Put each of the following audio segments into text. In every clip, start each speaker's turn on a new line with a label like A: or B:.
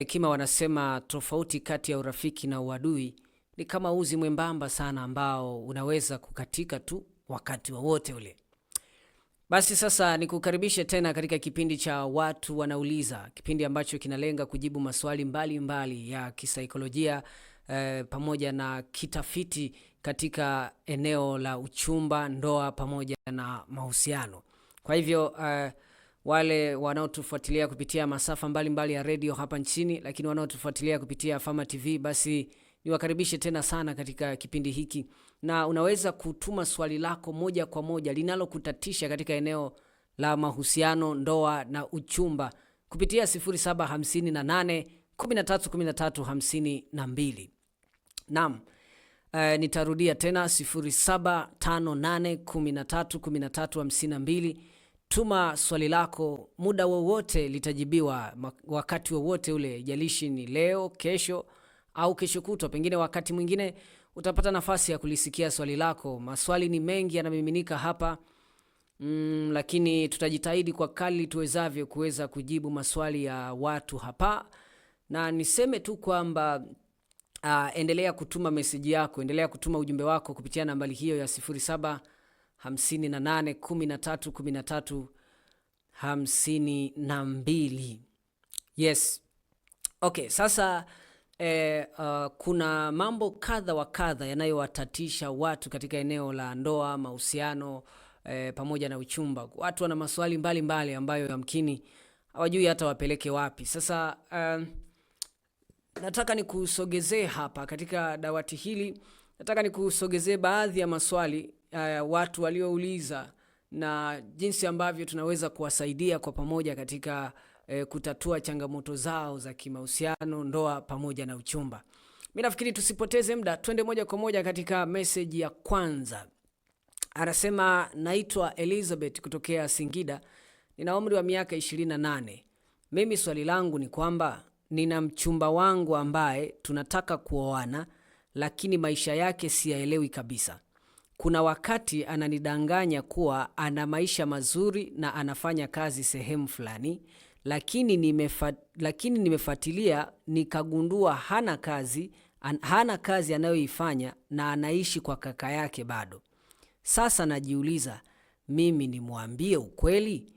A: Hekima wanasema tofauti kati ya urafiki na uadui ni kama uzi mwembamba sana ambao unaweza kukatika tu wakati wowote ule. Basi sasa nikukaribishe tena katika kipindi cha watu wanauliza, kipindi ambacho kinalenga kujibu maswali mbali ya kisaikolojia pamoja na kitafiti katika eneo la uchumba, ndoa pamoja na mahusiano. Kwa hivyo wale wanaotufuatilia kupitia masafa mbali ya radio hapa nchini, lakini wanaotufuatilia kupitia Fama TV, basi niwakaribishe tena sana katika kipindi hiki, na unaweza kutuma swali lako moja kwa moja linalokutatisha katika eneo la mahusiano, ndoa na uchumba kupitia 0758 13 Naam. Nitarudia tena 0758 13 Tuma swali lako muda wowote, litajibiwa wakati wowote ule, jalishi ni leo, kesho au kesho kutwa. Pengine wakati mwingine utapata nafasi ya kulisikia swali lako. Maswali ni mengi yanamiminika hapa, lakini tutajitahidi kwa kali tuwezavyo kuweza kujibu maswali ya watu hapa. Na niseme tu kwamba endelea kutuma message yako, endelea kutuma ujumbe wako kupitia nambari hiyo ya 0758 Yes. Okay, sasa kuna mambo kadha wa kadha yanayowatatisha watu katika eneo la ndoa, mahusiano pamoja na uchumba. Watu wana maswali mbali ambayo yamkini hawajui hata wapeleke wapi. Sasa nataka nikusogezee hapa katika dawati hili, nataka nikusogezee baadhi ya maswali watu waliouliza na jinsi ambavyo tunaweza kuwasaidia kwa pamoja katika kutatua changamoto zao za kimahusiano, ndoa pamoja na uchumba. Mimi nafikiri tusipoteze muda, twende moja kwa moja katika message ya kwanza. Anasema, naitwa Elizabeth kutokea Singida, nina umri wa miaka 28. Mimi swali langu ni kwamba nina mchumba wangu ambaye tunataka kuoana, lakini maisha yake siyaelewi kabisa. Kuna wakati ananidanganya kuwa ana maisha mazuri na anafanya kazi sehemu fulani, lakini nimefuatilia nikagundua hana kazi anayoifanya na anaishi kwa kaka yake bado. Sasa najiuliza, mimi nimwambie ukweli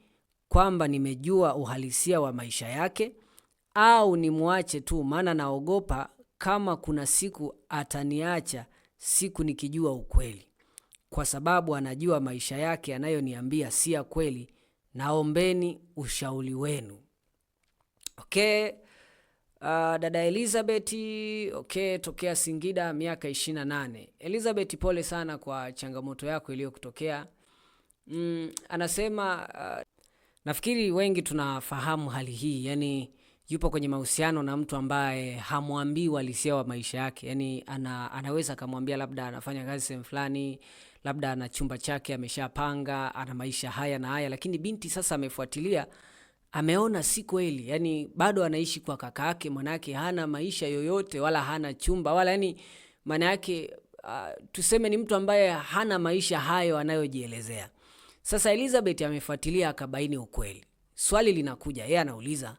A: kwamba nimejua uhalisia wa maisha yake, au nimwache tu? Maana naogopa kama kuna siku ataniacha siku nikijua ukweli, kwa sababu anajua maisha yake anayoniambia si ya kweli. Naombeni ushauri wenu. Okay. Dada Elizabeth, okay, tokea Singida, miaka 28. Elizabeth, pole sana kwa changamoto yako iliyokutokea. Anasema nafikiri wengi tunafahamu hali hii, yani yupo kwenye mahusiano na mtu ambaye hamwambii uhalisia wa maisha yake. Yani anaweza kumwambia labda anafanya kazi sehemu fulani, labda ana chumba chake ameshapanga, ana maisha haya na haya, lakini binti sasa amefuatilia, ameona si kweli. Yani bado anaishi kwa kaka yake, manake hana maisha yoyote wala hana chumba wala, yani maana yake tuseme ni mtu ambaye hana maisha hayo anayojielezea. Sasa Elizabeth amefuatilia akabaini ukweli. Swali linakuja, yeye anauliza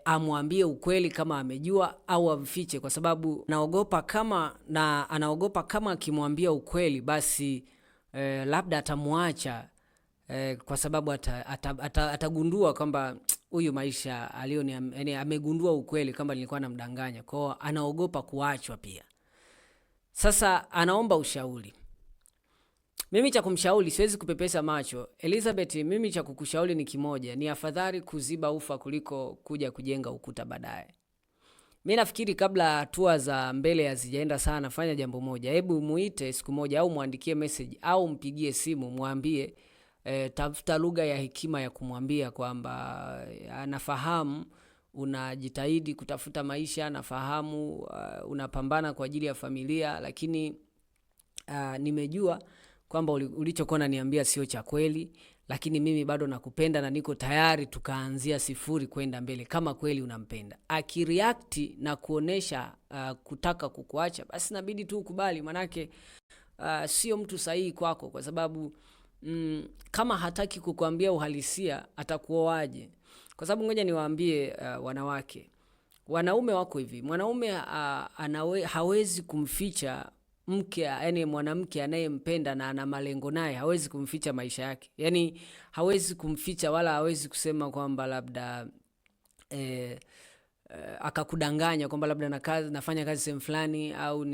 A: amwambie ukweli kama amejua au amfiche, kwa sababu anaogopa kama akimwambia ukweli basi labda atamuacha, kwa sababu atagundua kwamba huyu maisha yani amegundua ukweli kwamba nilikuwa namdanganya. Kwa hiyo anaogopa kuachwa pia. Sasa anaomba ushauri. Mimi cha kumshauri, siwezi kupepesa macho. Elizabeth, mimi cha kukushauri ni kimoja, ni afadhali kuziba ufa kuliko kuja kujenga ukuta baadaye. Mimi nafikiri kabla hatua za mbele hazijaenda sana, fanya jambo moja. Hebu muite siku moja au muandikie message au mpigie simu, mwambie tafuta lugha ya hekima ya kumwambia kwamba anafahamu unajitahidi kutafuta maisha, anafahamu unapambana kwa ajili ya familia, lakini nimejua kwamba ulichokuwa unaniambia sio cha kweli, lakini mimi bado nakupenda na niko tayari tukaanzia sifuri kwenda mbele kama kweli unampenda. Akireact na kuonesha kutaka kukuacha, basi inabidi tu ukubali, manake sio mtu sahihi kwako, kwa sababu kama hataki kukuambia uhalisia atakuoaje? Kwa sababu ngoja niwaambie wanawake, wanaume wako hivi, mwanaume hawezi kumficha mke, yani mwanamke anayempenda na ana malengo naye hawezi kumficha maisha yake. Yani hawezi kumficha wala hawezi kusema kwamba labda akakudanganya kwamba labda nafanya kazi sehemu fulani au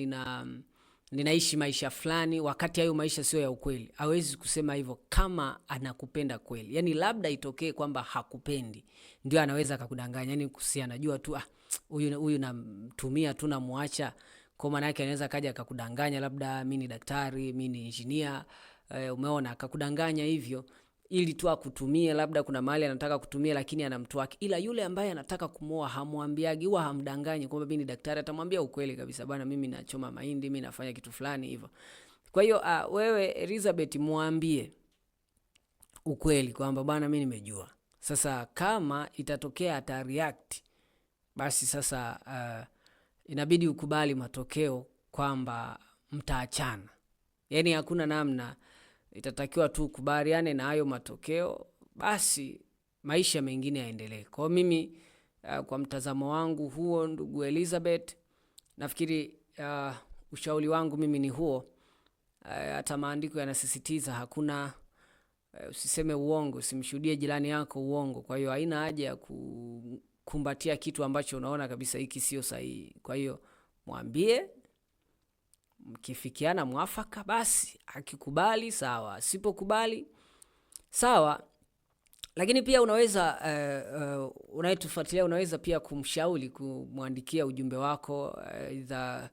A: ninaishi maisha fulani wakati hayo maisha sio ya ukweli. Hawezi kusema hivyo kama anakupenda kweli. Yani labda itokee kwamba hakupendi ndio anaweza akakudanganya. Yani anajua tu huyu namtumia tu namuacha, kwa maana yake anaweza kaja akakudanganya labda mimi ni daktari, mimi ni engineer, umeona, akakudanganya hivyo ili tu akutumie, labda kuna mahali anataka kutumia lakini ana mtu wake. Ila yule ambaye anataka kumoa hamwambiagi, huwa hamdanganyi kwamba mimi ni daktari, atamwambia ukweli kabisa, bwana mimi nachoma mahindi, mimi nafanya kitu fulani hivyo. Kwa hiyo wewe Elizabeth, muambie ukweli kwamba bwana mimi nimejua. Sasa kama itatokea atareact, basi sasa inabidi ukubali matokeo kwamba mtaachana. Yani hakuna namna, itatakiwa tu kubaliane na hayo matokeo, basi maisha mengine yaendelee. Kwa mimi kwa mtazamo wangu huo, ndugu Elizabeth, nafikiri ushauri wangu mimi ni huo. Hata maandiko yanasisitiza hakuna usiseme uongo, usimshuhudie jirani yako uongo. Kwa hiyo haina haja ya kukumbatia kitu ambacho unaona kabisa hiki sio sahihi. Kwa hiyo mwambie, mkifikiana mwafaka basi, akikubali sawa, asipokubali sawa. Lakini pia unaweza unayetufuatilia unaweza pia kumshauri, kumwandikia ujumbe wako either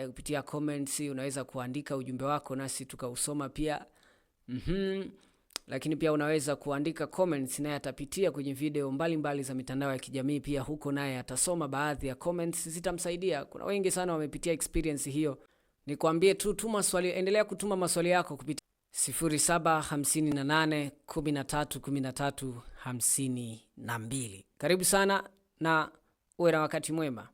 A: kupitia comments. Unaweza kuandika ujumbe wako nasi tukausoma pia. Lakini pia unaweza kuandika comments, naye atapitia kwenye video mbalimbali za mitandao ya kijamii pia huko, naye atasoma baadhi ya comments, zitamsaidia. Kuna wengi sana wamepitia experience hiyo. Nikwambie tu, tuma swali, endelea kutuma maswali yako kupitia 0758131352. Karibu sana na uwe na wakati mwema.